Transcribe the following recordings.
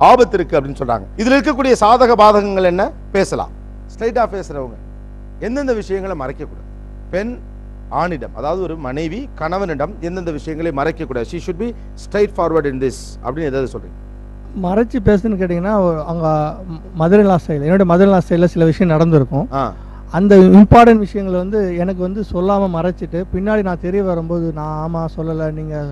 ஆபத்து இருக்கு அப்படின்னு சொல்றாங்க. இதுல இருக்கக்கூடிய சாதக பாதகங்கள் என்ன பேசலாம். ஸ்ட்ரைட்டா பேசுறவங்க எந்தெந்த விஷயங்களை மறைக்க கூடாது. பெண் ஆணிடம், அதாவது ஒரு மனைவி கணவனிடம் எந்தெந்த விஷயங்களை மறைக்க கூடாது. she should be straight forward in this அப்படின்னு எதாவது சொல்றீங்க? மறைச்சு பேசுன்னு கேட்டிங்கன்னா, அங்கே மதுரை ஸ்டைல், என்னுடைய மதுரை ஸ்டைலில் சில விஷயம் நடந்திருக்கும். அந்த இம்பார்ட்டன்ட் விஷயங்களை வந்து எனக்கு வந்து சொல்லாமல் மறைச்சிட்டு பின்னாடி நான் தெரிய வரும்போது நான் ஆமாம் சொல்லலை, நீங்கள்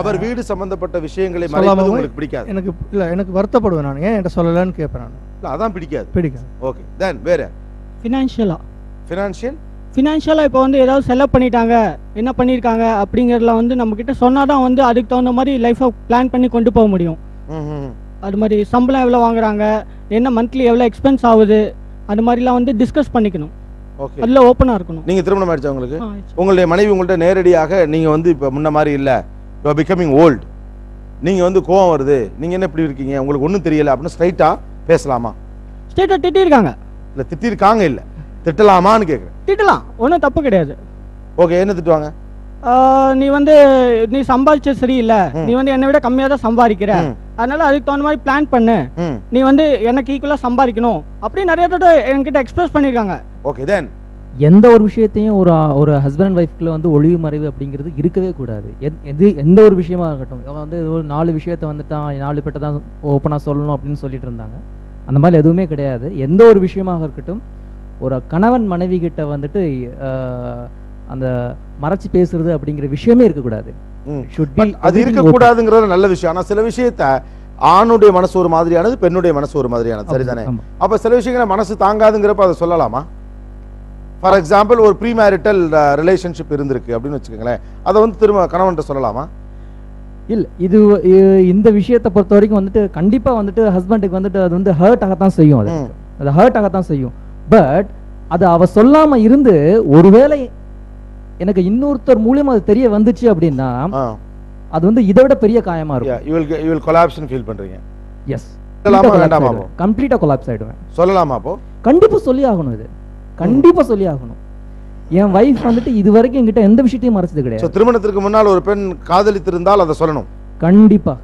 அவர் வீடு சம்பந்தப்பட்ட விஷயங்களை மறைப்பது உங்களுக்கு பிடிக்காது. எனக்கு இல்லை, எனக்கு வருத்தப்படுவேன். நான் ஏன் என்கிட்ட சொல்லலைன்னு கேட்பேன். நான் இல்லை, அதான் பிடிக்காது. ஓகே, தென் வேற ஃபினான்ஷியலாக இப்போ வந்து ஏதாவது செலவு பண்ணிட்டாங்க, என்ன பண்ணியிருக்காங்க அப்படிங்கிறதுல வந்து நம்மக்கிட்ட சொன்னால் தான் வந்து அதுக்கு தகுந்த மாதிரி லைஃப்பை பிளான் பண்ணி கொண்டு போக முடியும். அது மாதிரி சம்பளம் எவ்வளோ வாங்குறாங்க, என்ன மந்த்லி எவ்வளோ எக்ஸ்பென்ஸ் ஆகுது, அது மாதிரிலாம் வந்து டிஸ்கஸ் பண்ணிக்கணும். ஓகே, அதில் ஓப்பனாக இருக்கணும். நீங்கள் திருமணம் ஆயிடுச்சு உங்களுக்கு? உங்களுடைய மனைவி உங்கள்கிட்ட நேரடியாக நீங்கள் வந்து இப்போ முன்ன மாதிரி இல்லை, இப்போ பிகமிங் ஓல்டு, நீங்கள் வந்து கோவம் வருது, நீங்கள் என்ன இப்படி இருக்கீங்க, உங்களுக்கு ஒன்றும் தெரியலை அப்படின்னு ஸ்ட்ரைட்டாக பேசலாமா? ஸ்ட்ரைட்டாக திட்டிருக்காங்க. இல்லை, திட்டிருக்காங்க, இல்லை திட்டலாமான்னு கேட்குறேன். திட்டலாம், ஒன்றும் தப்பு கிடையாது. ஓகே, என்ன திட்டுவாங்க? நீ வந்து நீ சம்பாதிச்ச சரியில்லை, நீ வந்து என்னை விட கம்மியாக தான் சம்பாதிக்கிற, அதனால அதுக்கு தகுந்த மாதிரி பிளான் பண்ணு, நீ வந்து எனக்கு ஈக்குவலாக சம்பாதிக்கணும் அப்படி நிறைய தடவை என்கிட்ட எக்ஸ்பிரஸ் பண்ணியிருக்காங்க. ஓகே, தென் எந்த ஒரு விஷயத்தையும் ஒரு ஹஸ்பண்ட் அண்ட் ஒய்ஃப்குள்ள வந்து ஒளிவு மறைவு அப்படிங்கிறது இருக்கவே கூடாது. எந்த ஒரு விஷயமா இருக்கட்டும், அவங்க வந்து ஒரு 4 விஷயத்த வந்துட்டு 4 பேர்ட்ட தான் ஓப்பனாக சொல்லணும் அப்படின்னு சொல்லிட்டு இருந்தாங்க. அந்த மாதிரி எதுவுமே கிடையாது. எந்த ஒரு விஷயமாக இருக்கட்டும், ஒரு கணவன் மனைவி கிட்ட வந்துட்டு அந்த மறைச்சு பேசுறது அப்படிங்கிற விஷயமே இருக்கக்கூடாது. அது இருக்கக்கூடாதுங்கிறது நல்ல விஷயம். ஆனால் சில விஷயத்த ஆணுடைய மனசு ஒரு மாதிரியானது, பெண்ணுடைய மனசு ஒரு மாதிரியானது, சரிதானே? அப்ப சில விஷயங்களை மனசு தாங்காதுங்கிறப்ப அதை சொல்லலாமா? ஃபார் எக்ஸாம்பிள், ஒரு ப்ரீ மேரிட்டல் ரிலேஷன்ஷிப் இருந்திருக்கு அப்படின்னு வச்சுக்கோங்களேன், அதை வந்து திரும்ப கணவன்கிட்ட சொல்லலாமா? இல்லை, இந்த விஷயத்தை பொறுத்த வரைக்கும் வந்துட்டு கண்டிப்பாக வந்துட்டு ஹஸ்பண்டுக்கு வந்துட்டு அது வந்து ஹர்ட் ஆகத்தான் செய்யும். அது ஹர்ட் ஆகத்தான் செய்யும். பட் அது அவ சொல்லாம இருந்து ஒருவேளை எனக்கு இன்னொருத்தர் மூலியமா அது தெரிய வந்துச்சு அப்படின்னா அது வந்து இதை விட பெரிய காயமா இருக்கும். you will collapse ன்னு ஃபீல் பண்றீங்க? எஸ், சொல்லலாமா வேண்டாமா? கம்ப்ளீட்டா கொலாப்ஸ் ஆயிடுவேன். சொல்லலாமா? அப்போ கண்டிப்பா சொல்லி ஆகணும். இது கண்டிப்பா சொல்லி ஆகணும். என் வைஃப் வந்துட்டு இது வரைக்கும் என்கிட்ட எந்த விஷயத்தையும் மறைச்சது கிடையாது. திருமணத்திற்கு முன்னால் ஒரு பெண் காதலித்திருந்தால் அதை சொல்லணும் கண்டிப்பாக.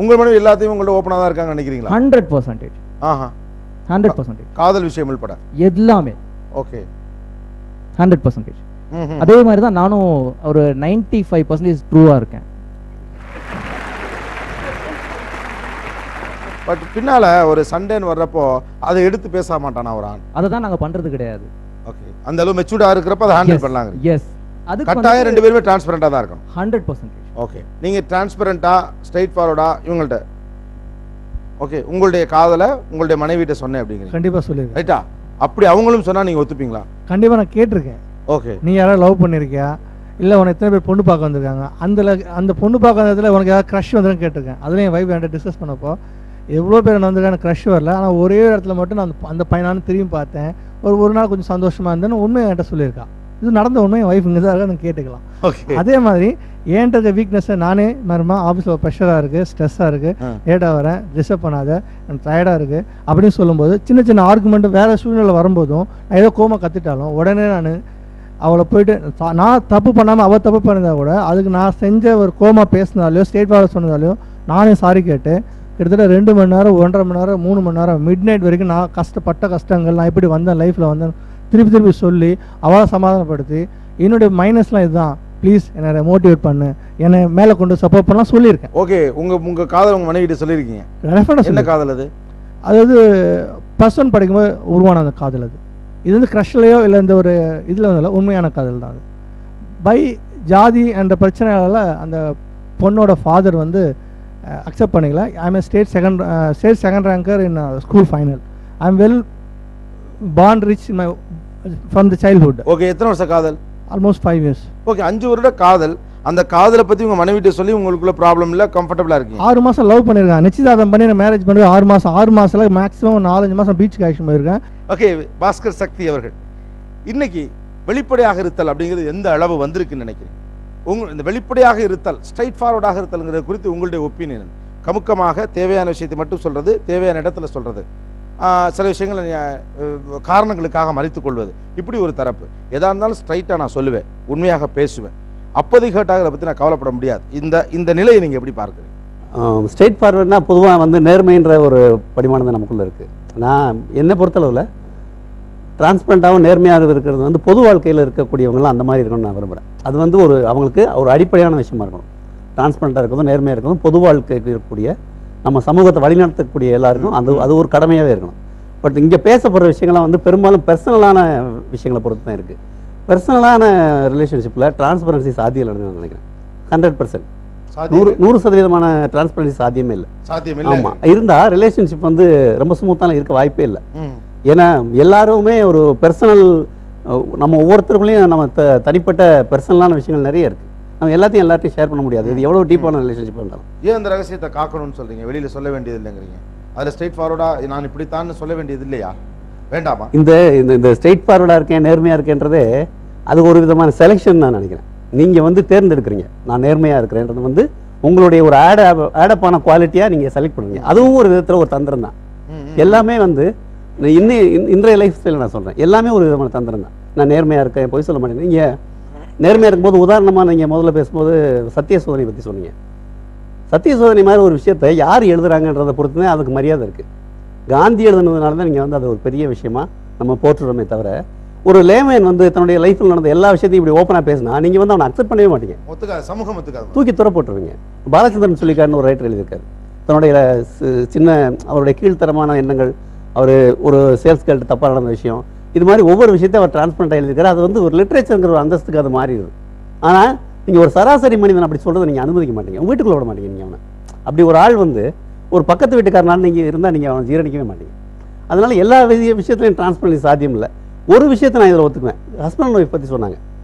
உங்கள் மனைவி எல்லாத்தையும் உங்கள்ட்ட ஓப்பனா தான் இருக்காங்க நினைக்கிறீங்களா? 100%. 100% காதல் விஷயம் உள்பட எல்லாமே. ஓகே, 100%. அதே மாதிரி தான் நானும் ஒரு 95% ட்ரூவா இருக்கேன். பட் பின்னால ஒரு சண்டேன்னு வர்றப்போ அதை எடுத்து பேச மாட்டானா ஒரு ஆண்? அதை தான் நாங்க பண்றது கிடையாது. ஓகே, அந்த அளவு மெச்சூர்டா இருக்கிறப்ப அதை ஹேண்டில் பண்ணலாங்க. எஸ், அது கட்டாயம் ரெண்டு பேருமே டிரான்ஸ்பரண்டா தான் இருக்கணும். 100%. ஓகே, நீங்க டிரான்ஸ்பரண்டா ஸ்ட்ரைட் ஃபார்வர்டா இவங்கள்ட்ட ஓகே உங்களுடைய காதலை உங்களுடைய மனைவிட்ட சொன்னேன் அப்படிங்கிறீங்க? கண்டிப்பா சொல்லிருக்கேன். ரைட்டா? அப்படி அவங்களும் சொன்னா நீங்க ஒத்துப்பீங்களா? கண்டிப்பா நான் கேட்டிருக்கேன். ஓகே, நீ யாராவது லவ் பண்ணிருக்கியா, இல்லை உனக்கு எத்தனை பேர் பொண்ணு பார்க்க வந்திருக்காங்க, அந்த பொண்ணு பார்க்க வந்ததுல உனக்கு ஏதாவது க்ரஷ் வந்துருன்னு கேட்டிருக்கேன். அதுலேயும் என் வைஃப் என்கிட்ட டிஸ்கஸ் பண்ணப்போ எவ்வளோ பேர் என்ன வந்திருக்காங்க, எனக்கு க்ரஷ் வரல, ஆனால் ஒரே இடத்துல மட்டும் நான் அந்த பையனானு திரும்பி பார்த்தேன், ஒரு நாள் கொஞ்சம் சந்தோஷமா இருந்தேன்னு உண்மையை என்கிட்ட சொல்லியிருக்கா. இது நடந்த உண்மை என் வைஃப் இங்கே தான் இருக்கான்னு கேட்டுக்கலாம். அதே மாதிரி என்கிட்ட இருக்க வீக்னஸை நானே மறுமா ஆஃபீஸில் ப்ரெஷராக இருக்குது, ஸ்ட்ரெஸ்ஸாக இருக்குது, லேட்டாக வரேன், டிஸ்டர்ப் பண்ணாத, எனக்கு டயர்டாக இருக்குது அப்படின்னு சொல்லும்போது சின்ன சின்ன ஆர்குமெண்ட்டு வேறு சூழ்நிலை வரும்போதும் நான் ஏதோ கோமா கற்றுட்டாலும் உடனே நான் அவளை போயிட்டு நான் தப்பு பண்ணாமல் அவள் தப்பு பண்ணியிருந்தா கூட அதுக்கு நான் செஞ்ச ஒரு கோமா பேசினாலையோ ஸ்டேட் ஃபார்வர்ட் சொன்னதாலையோ நானே சாரி கேட்டு கிட்டத்தட்ட 2 மணி நேரம் 1.5 மணி நேரம் 3 மணி நேரம் மிட் நைட் வரைக்கும் நான் கஷ்டப்பட்ட கஷ்டங்கள் நான் எப்படி வந்தேன் லைஃப்பில் வந்தேன் திருப்பி சொல்லி அவளை சமாதானப்படுத்தி என்னுடைய மைனஸ்லாம் இதுதான், ப்ளீஸ் என்னை மோட்டிவேட் பண்ணு, என்னை மேலே கொண்டு சப்போர்ட் பண்ணலாம் சொல்லியிருக்கேன். ஓகே, உங்கள் காதல் உங்கள் மனைவிட்ட சொல்லியிருக்கீங்க? என்ன காதல் அது? அதாவது +1 படிக்கும்போது உருவான அந்த காதல். இது வந்து க்ரஷ்லையோ இல்லை இந்த ஒரு இதில் வந்து உண்மையான காதல் தான். அது பை ஜாதி என்ற பிரச்சனையால் அந்த பொண்ணோட ஃபாதர் வந்து அக்செப்ட் பண்ணிக்கல. I am state second ranker in school final. I am well born rich in my from the childhood. Okay, எத்தனை வருஷம் காதல்? Almost 5 years. ஓகே, 5 வருட காதல். அந்த காதலை பற்றி உங்கள் மனைவிட்ட சொல்லி உங்களுக்குள்ள ப்ராப்ளம் இல்லை, கம்ஃபர்டபுளாக இருக்கீங்க? 6 மாதம் லவ் பண்ணியிருக்கேன், நிச்சயதார்த்தம் பண்ணி நான் மேரேஜ் பண்ணி 6 மாதத்தில் மேக்ஸிமம் 4-5 மாதம் பீச்சுக்கு ஆக்ஷன் போயிருக்கேன். ஓகே, பாஸ்கர் சக்தி அவர்கள், இன்னைக்கு வெளிப்படையாக இருத்தல் அப்படிங்கிறது எந்த அளவு வந்திருக்குன்னு நினைக்கிறீங்க? இந்த வெளிப்படையாக இருத்தல், ஸ்ட்ரைட் ஃபார்வர்டாக இருத்தல்ங்கிறது குறித்து உங்களுடைய ஒப்பீனியன்? கமுக்கமாக தேவையான விஷயத்தை மட்டும் சொல்றது, தேவையான இடத்துல சொல்றது, சில விஷயங்களை காரணங்களுக்காக மறைத்துக் கொள்வது, இப்படி ஒரு தரப்பு. எதா இருந்தாலும் ஸ்ட்ரைட்டாக நான் சொல்லுவேன், உண்மையாக பேசுவேன், அப்போதைக்கு ஹர்ட் ஆகிறத பற்றி நான் கவலைப்பட முடியாது. இந்த நிலையை நீங்கள் எப்படி பார்க்குறீங்க? ஸ்ட்ரெயிட் ஃபார்வர்ட்னா பொதுவாக வந்து நேர்மைன்ற ஒரு படிமானம் தான் நமக்குள்ளே இருக்குது. நான் என்னை பொறுத்தளவில் டிரான்ஸ்பரண்ட்டாகவும் நேர்மையாக இருக்கிறது வந்து பொது வாழ்க்கையில் இருக்கக்கூடியவங்களாம் அந்த மாதிரி இருக்கணும்னு நான் விரும்புகிறேன். அது வந்து அவங்களுக்கு ஒரு அடிப்படையான விஷயமா இருக்கணும். டிரான்ஸ்பரண்ட்டாக இருக்கிறதும் நேர்மையாக இருக்கிறதும் பொது வாழ்க்கைக்கு இருக்கக்கூடிய நம்ம சமூகத்தை வழிநடத்தக்கூடிய எல்லாருக்கும் அது ஒரு கடமையாகவே இருக்கணும். பட் இங்கே பேசப்படுற விஷயங்கள்லாம் வந்து பெரும்பாலும் பர்சனலான விஷயங்களை பொறுத்து தான் இருக்குது. பர்சனலான ரிலேஷன்ஷிப்பில் டிரான்ஸ்பரன்சி சாத்தியம் இல்லைன்னு நான் நினைக்கிறேன். 100% 100% டிரான்ஸ்பரன்சி சாத்தியமே இல்லை. ஆமாம், இருந்தால் ரிலேஷன்ஷிப் வந்து ரொம்ப ஸ்மூத்தான இருக்க வாய்ப்பே இல்லை. ஏன்னா எல்லாருமே ஒரு பர்சனல், நம்ம ஒவ்வொருத்தருக்குள்ளேயும் நம்ம தனிப்பட்ட பர்சனலான விஷயங்கள் நிறைய இருக்குது. நம்ம எல்லாத்தையும் ஷேர் பண்ண முடியாது. இது எவ்வளோ டீப்பான ரிலேஷன்ஷிப் இருந்தாலும். ஏன் அந்த ரகசியத்தை காக்கணும்னு சொல்கிறீங்க? வெளியில் சொல்ல வேண்டியது இல்லைங்கிறீங்க. அதில் ஸ்ட்ரெயிட் ஃபார்வர்டாக நான் இப்படித்தான் சொல்ல வேண்டியது இல்லையா? வேண்டாமா? இந்த ஸ்ட்ரெயிட் ஃபார்வர்டாக இருக்கேன், நேர்மையாக இருக்கேன்றதே அது ஒரு விதமான செலெக்ஷன் நான் நினைக்கிறேன். நீங்கள் வந்து தேர்ந்தெடுக்கிறீங்க நான் நேர்மையாக இருக்கிறேன்றது வந்து உங்களுடைய ஒரு ஆடப்பான குவாலிட்டியாக நீங்கள் செலக்ட் பண்ணுறீங்க. அதுவும் ஒரு விதத்தில் ஒரு தந்திரம் தான். எல்லாமே வந்து இன்றைய லைஃப் ஸ்டைலில் நான் சொல்கிறேன், எல்லாமே ஒரு விதமான தந்திரம் தான். நான் நேர்மையாக இருக்கேன், பொய் சொல்ல மாட்டேன். நீங்கள் நேர்மையாக இருக்கும்போது உதாரணமாக நீங்கள் முதல்ல பேசும்போது சத்திய சோதனை பற்றி சொன்னீங்க. சத்திய சோதனை மாதிரி ஒரு விஷயத்தை யார் எழுதுறாங்கன்றதை பொறுத்து தான் அதுக்கு மரியாதை இருக்குது. காந்தி எழுதுனதுனால தான் நீங்கள் வந்து அது ஒரு பெரிய விஷயமா நம்ம போற்றுறோமே தவிர, ஒரு லேமேன் வந்து தன்னுடைய லைஃப்பில் நடந்த எல்லா விஷயத்தையும் இப்படி ஓப்பனாக பேசினா நீங்கள் வந்து அவனை அக்செப்ட் பண்ணவே மாட்டீங்க. சமூகம் தூக்கி துற போட்டுருவீங்க. பாலச்சந்திரன் சொல்லிக்காருன்னு ஒரு ரைட்டர் எழுதியிருக்காரு. தன்னுடைய சின்ன அவருடைய கீழ்த்தரமான எண்ணங்கள், அவர் ஒரு சேல்ஸ் கேர்ள்ட்டு தப்பாக நடந்த விஷயம், இது மாதிரி ஒவ்வொரு விஷயத்தையும் அவர் டிரான்ஸ்பரண்டாக எழுதியிருக்காரு. அது வந்து ஒரு லிட்ரேச்சருங்கிற ஒரு அந்தஸ்துக்கு அது மாறிடுது. ஆனால் நீங்கள் ஒரு சராசரி மனிதன் அப்படி சொல்கிறத நீங்கள் அனுமதிக்க மாட்டீங்க. உங்கள் வீட்டுக்குள்ள விட மாட்டீங்க. நீங்கள் அவனை அப்படி ஒரு ஆள் வந்து ஒரு பக்கத்து வீட்டுக்காரனால நீங்கள் இருந்தால் நீங்கள் அவனை ஜீரணிக்கவே மாட்டீங்க. அதனால் எல்லா விஷயத்துலையும் டிரான்ஸ்பரன்சி சாத்தியம் இல்லை. ஒரு விஷயத்தை நான் இதில் ஒத்துக்குவேன். ஹஸ்பண்ட் அண்ட் ஒய்ஃப் பற்றி சொன்னாங்க.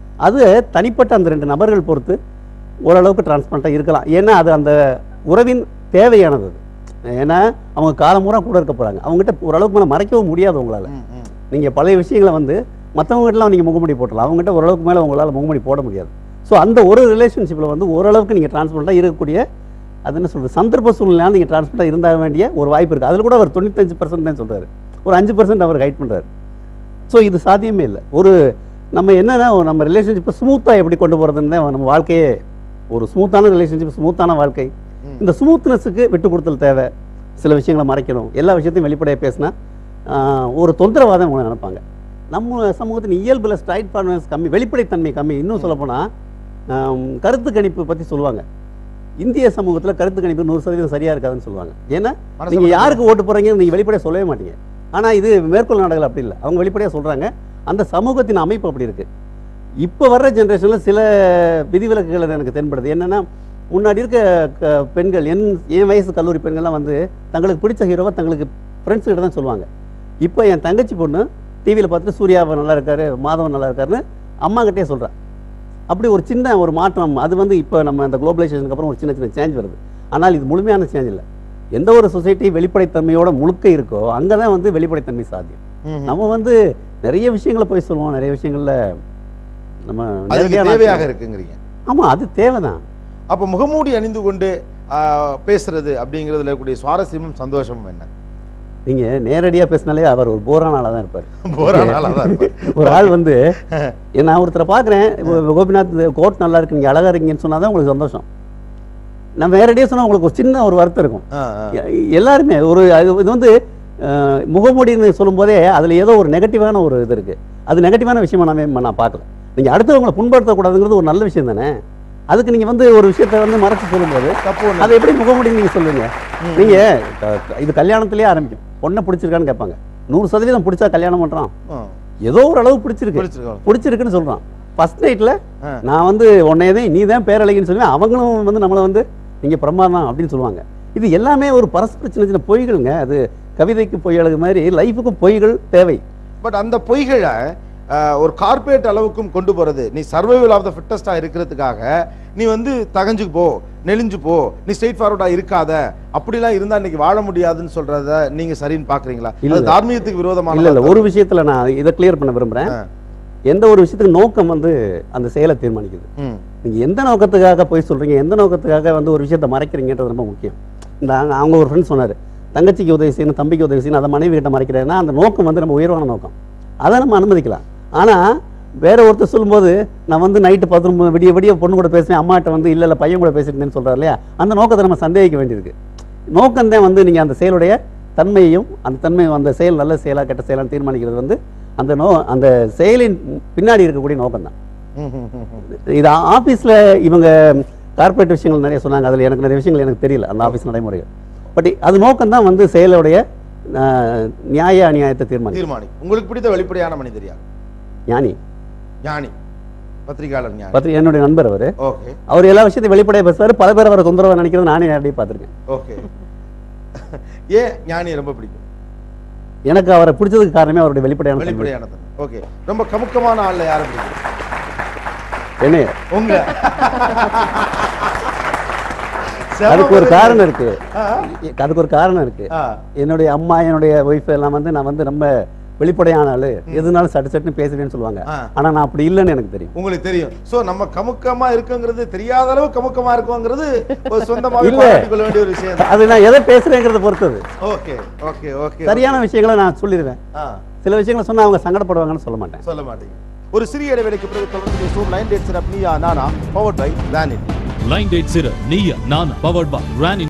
அது தனிப்பட்ட அந்த 2 நபர்கள் பொறுத்து ஓரளவுக்கு டிரான்ஸ்பரண்ட்டாக இருக்கலாம். ஏன்னா அது அந்த உறவின் தேவையானது. ஏன்னா அவங்க காலமுறை கூட இருக்க போகிறாங்க. அவங்ககிட்ட ஓரளவுக்கு மேலே மறைக்கவும் முடியாது உங்களால். நீங்கள் பழைய விஷயங்களை வந்து மற்றவங்ககிட்டலாம் நீங்கள் முகமுடி போட்டலாம், அவங்ககிட்ட ஓரளவுக்கு மேலே உங்களால் முகமுடி போட முடியாது. ஸோ அந்த ஒரு ரிலேஷன்ஷிப்பில் வந்து ஓரளவுக்கு நீங்கள் டிரான்ஸ்பரண்ட்டாக இருக்கக்கூடிய, அது என்ன சொல்கிறது, சந்தர்ப்ப சூழ்நிலையால் நீங்கள் டிரான்ஸ்பரண்ட்டாக இருந்தாக வேண்டிய ஒரு வாய்ப்பு இருக்குது. அதில் கூட அவர் 95% தான் சொல்கிறார், ஒரு 5% அவர் கைட் பண்ணுறாரு. ஸோ இது சாத்தியமே இல்லை. நம்ம என்னன்னா நம்ம ரிலேஷன்ஷிப்பை ஸ்மூத்தாக எப்படி கொண்டு போகிறதுன்னு தான் நம்ம வாழ்க்கையே. ஒரு ஸ்மூத்தான ரிலேஷன்ஷிப், ஸ்மூத்தான வாழ்க்கை. இந்த ஸ்மூத்னஸுக்கு விட்டு கொடுத்தல் தேவை. சில விஷயங்களை மறைக்கணும், எல்லா விஷயத்தையும் வெளிப்படையாக பேசினா ஒரு தொந்தரவாதம் அவங்க நினைப்பாங்க. நம்ம சமூகத்தின் இயல்பில் ஸ்ட்ரைட் ஃபார்வர்ட்னஸ் கம்மி, வெளிப்படைத்தன்மை கம்மி. இன்னும் சொல்லப்போனால் கருத்து கணிப்பு பற்றி சொல்லுவாங்க. இந்திய சமூகத்தில் கருத்து கணிப்பு 100% சரியாக இருக்காதுன்னு சொல்லுவாங்க. ஏன்னா நீங்கள் யாருக்கு ஓட்டு போகிறீங்கன்னு நீங்கள் வெளிப்படையாக சொல்லவே மாட்டீங்க. ஆனால் இது மேற்கொள் நாடுகள் அப்படி இல்லை, அவங்க வெளிப்படையாக சொல்கிறாங்க. அந்த சமூகத்தின் அமைப்பு அப்படி இருக்குது. இப்போ வர்ற ஜென்ரேஷனில் சில விதிவிலக்குகள் எனக்கு தென்படுது. என்னென்னா, முன்னாடி இருக்க பெண்கள், என் வயசு கல்லூரி பெண்கள்லாம் வந்து தங்களுக்கு பிடிச்ச ஹீரோவை தங்களுக்கு ஃப்ரெண்ட்ஸ்கிட்ட தான் சொல்லுவாங்க. இப்போ என் தங்கச்சி பொண்ணு டிவியில் பார்த்துட்டு சூர்யாவை நல்லா இருக்காரு, மாதவன் நல்லா இருக்காருன்னு அம்மாக்கிட்டே சொல்கிறேன். அப்படி ஒரு சின்ன ஒரு மாற்றம். அது வந்து இப்போ நம்ம அந்த குளோபலைசேஷனுக்கு அப்புறம் ஒரு சின்ன சேஞ்ச் வருது. ஆனால் இது முழுமையான சேஞ்ச் இல்லை. எந்த ஒரு சொசைட்டி வெளிப்படைத்தன்மையோட முழுக்க இருக்கோ அங்கே தான் வந்து வெளிப்படைத்தன்மை சாத்தியம். நம்ம வந்து நிறைய விஷயங்களை போய் சொல்லுவோம், நிறைய விஷயங்கள்ல நம்ம தேவையாக இருக்குங்கிறீங்க. ஆமாம், அது தேவைதான். அப்போ முகமூடி அணிந்து கொண்டு பேசுறது அப்படிங்கிறதுல கூடிய சுவாரஸ்யமும் சந்தோஷமும் என்ன? நீங்கள் நேரடியாக பேசினாலே அவர் ஒரு போரான ஆளாக தான் இருப்பார். ஒரு ஆள் வந்து நான் ஒருத்தரை பார்க்குறேன், கோபிநாத் கோட் நல்லா இருக்கு, நீங்கள் அழகாக இருக்கீங்கன்னு சொன்னால் தான் உங்களுக்கு சந்தோஷம். நம்ம நேரடியாக சொன்னால் உங்களுக்கு ஒரு சின்ன ஒரு வருத்தம் இருக்கும். எல்லாருமே இது வந்து முகமூடின்னு சொல்லும்போதே அதில் ஏதோ ஒரு நெகட்டிவான ஒரு இது இருக்குது. அது நெகட்டிவான விஷயமா நான் பார்க்கல. நீங்கள் அடுத்தவங்களை புண்படுத்தக்கூடாதுங்கிறது ஒரு நல்ல விஷயம் தானே. அதுக்கு நீங்கள் வந்து ஒரு விஷயத்தை வந்து மறைச்சு சொல்லும்போது அதை எப்படி முகமூடின்னு நீங்கள் சொல்லுவீங்க? நீங்கள் இது கல்யாணத்திலேயே ஆரம்பிக்கும். பொண்ணை பிடிச்சிருக்கான்னு கேட்பாங்க. 100% பிடிச்சா கல்யாணம் பண்ணுறான், ஏதோ ஒரு அளவு பிடிச்சிருக்குன்னு சொல்கிறான். ஃபர்ஸ்ட் நைட்டில் நான் வந்து உன்னையதான் நீ தான் பேரழகின்னு சொல்லுவேன். அவங்களும் வந்து நம்மளை வந்து நீங்கள் பிரமாதம் அப்படின்னு சொல்லுவாங்க. இது எல்லாமே ஒரு பரஸ்பர சின்ன சின்ன பொய்களுங்க. அது கவிதைக்கு பொய் அழகு மாதிரி லைஃபுக்கும் பொய்கள் தேவை. பட் அந்த பொய்களை ஒரு கார்பரேட் அளவுக்கும் கொண்டு போறது, நீ சர்வைவல் ஆஃப் த ஃபிட்டஸ்டா இருக்கிறதுக்காக நீ வந்து தகஞ்சு போ, நெளிஞ்சு போ, நீ ஸ்ட்ரெயிட் ஃபார்வர்டா இருக்காத, அப்படிலாம் இருந்தா இன்னைக்கு வாழ முடியாதுன்னு சொல்றத நீங்க சரின்னு பாக்குறீங்களா? இல்ல தார்மீகத்துக்கு விரோதமான இல்ல ஒரு விஷயத்துல நான் இதை கிளியர் பண்ண விரும்புறேன். எந்த ஒரு விஷயத்துக்கு நோக்கம் வந்து அந்த செயலை தீர்மானிக்குது. நீங்க எந்த நோக்கத்துக்காக போய் சொல்றீங்க, எந்த நோக்கத்துக்காக வந்து ஒரு விஷயத்தை மறைக்கிறீங்கன்றது ரொம்ப முக்கியம். இந்த அவங்க ஒரு ஃப்ரெண்ட் சொன்னாரு, தங்கச்சிக்கு உதவி செய்யணும், தம்பிக்கு உதவி செய்யணும், அதை மனைவி கிட்ட மறைக்கிறேன்னா அந்த நோக்கம் வந்து நம்ம உயர்வான நோக்கம், அதை நம்ம அனுமதிக்கலாம். ஆனால் வேற ஒருத்தர் சொல்லும்போது நான் வந்து நைட்டு 11 விடிய விடிய பொண்ணு கூட பேசுவேன், அம்மாட்ட வந்து இல்லை இல்லை பையன் கூட பேசிட்டேன்னு சொல்கிறார் இல்லையா, அந்த நோக்கத்தை நம்ம சந்தேகிக்க வேண்டியிருக்கு. நோக்கம்தான் வந்து நீங்கள் அந்த செயலுடைய தன்மையையும் அந்த தன்மையும் அந்த செயல் நல்ல செயலாக கெட்ட செயலான்னு தீர்மானிக்கிறது வந்து அந்த செயலின் பின்னாடி இருக்கக்கூடிய நோக்கம் தான். இது ஆஃபீஸில் இவங்க கார்பரேட் விஷயங்கள் நிறைய சொன்னாங்க, அதில் எனக்கு நிறைய விஷயங்கள் எனக்கு தெரியல அந்த ஆஃபீஸ் நடைமுறைகள். பட் அது நோக்கம் தான் வந்து செயலுடைய நியாய அநியாயத்தை தீர்மானி. உங்களுக்கு பிடித்த வெளிப்படையான மனிதர் யார்? ஞானி. ஞானி பத்திரிகையாளர் ஞானி. என்னுடைய நண்பர் அவர். ஓகே. அவர் எல்லா விஷயத்தையும் வெளிப்படையாக பேசுவார். பல பேர் அவரை தொந்தரவாக நினைக்கிறது நானே நேரடியாக பார்த்துருக்கேன். ஓகே. ஏன் ஞானியை ரொம்ப பிடிக்கும்? எனக்கு அவரை பிடிச்சதுக்கு காரணமே அவருடைய வெளிப்படையான தன்மை. ஓகே. ரொம்ப கமுக்கமான ஆள்ல யாரை பிடிக்கும்? என்ன உங்க அதுக்கு ஒரு காரணம் இருக்கு. என்னுடைய அம்மா என்னுடைய ஒய்ஃப் எல்லாம் வந்து நான் வந்து ரொம்ப வெளிப்படையான ஆளு, எதுனாலும் சட்டு சட்டுன்னு பேசுவேன்னு சொல்லுவாங்க. ஆனா நான் அப்படி இல்லைன்னு எனக்கு தெரியும். உங்களுக்கு தெரியும். சோ நம்ம கமுக்கமா இருக்குங்கிறது தெரியாத அளவு கமுக்கமா இருக்குங்கிறது ஒரு சொந்தமாக பாராட்டிக்கொள்ள வேண்டிய ஒரு விஷயம். அது நான் எதை பேசுறேங்கிறத பொறுத்தது. Okay okay okay. சரியான விஷயங்களை நான் சொல்லிடுவேன். சில விஷயங்களை சொன்னா அவங்க சங்கடப்படுவாங்கன்னு சொல்ல மாட்டேன். ஒரு சிறிய இடைவெளிக்கு பிறகு தொடர்ந்து பேசுவோம். Line date syrup Neeya Naana powered by ரானின். Lion date syrup Neeya Naana powered by ரானின்.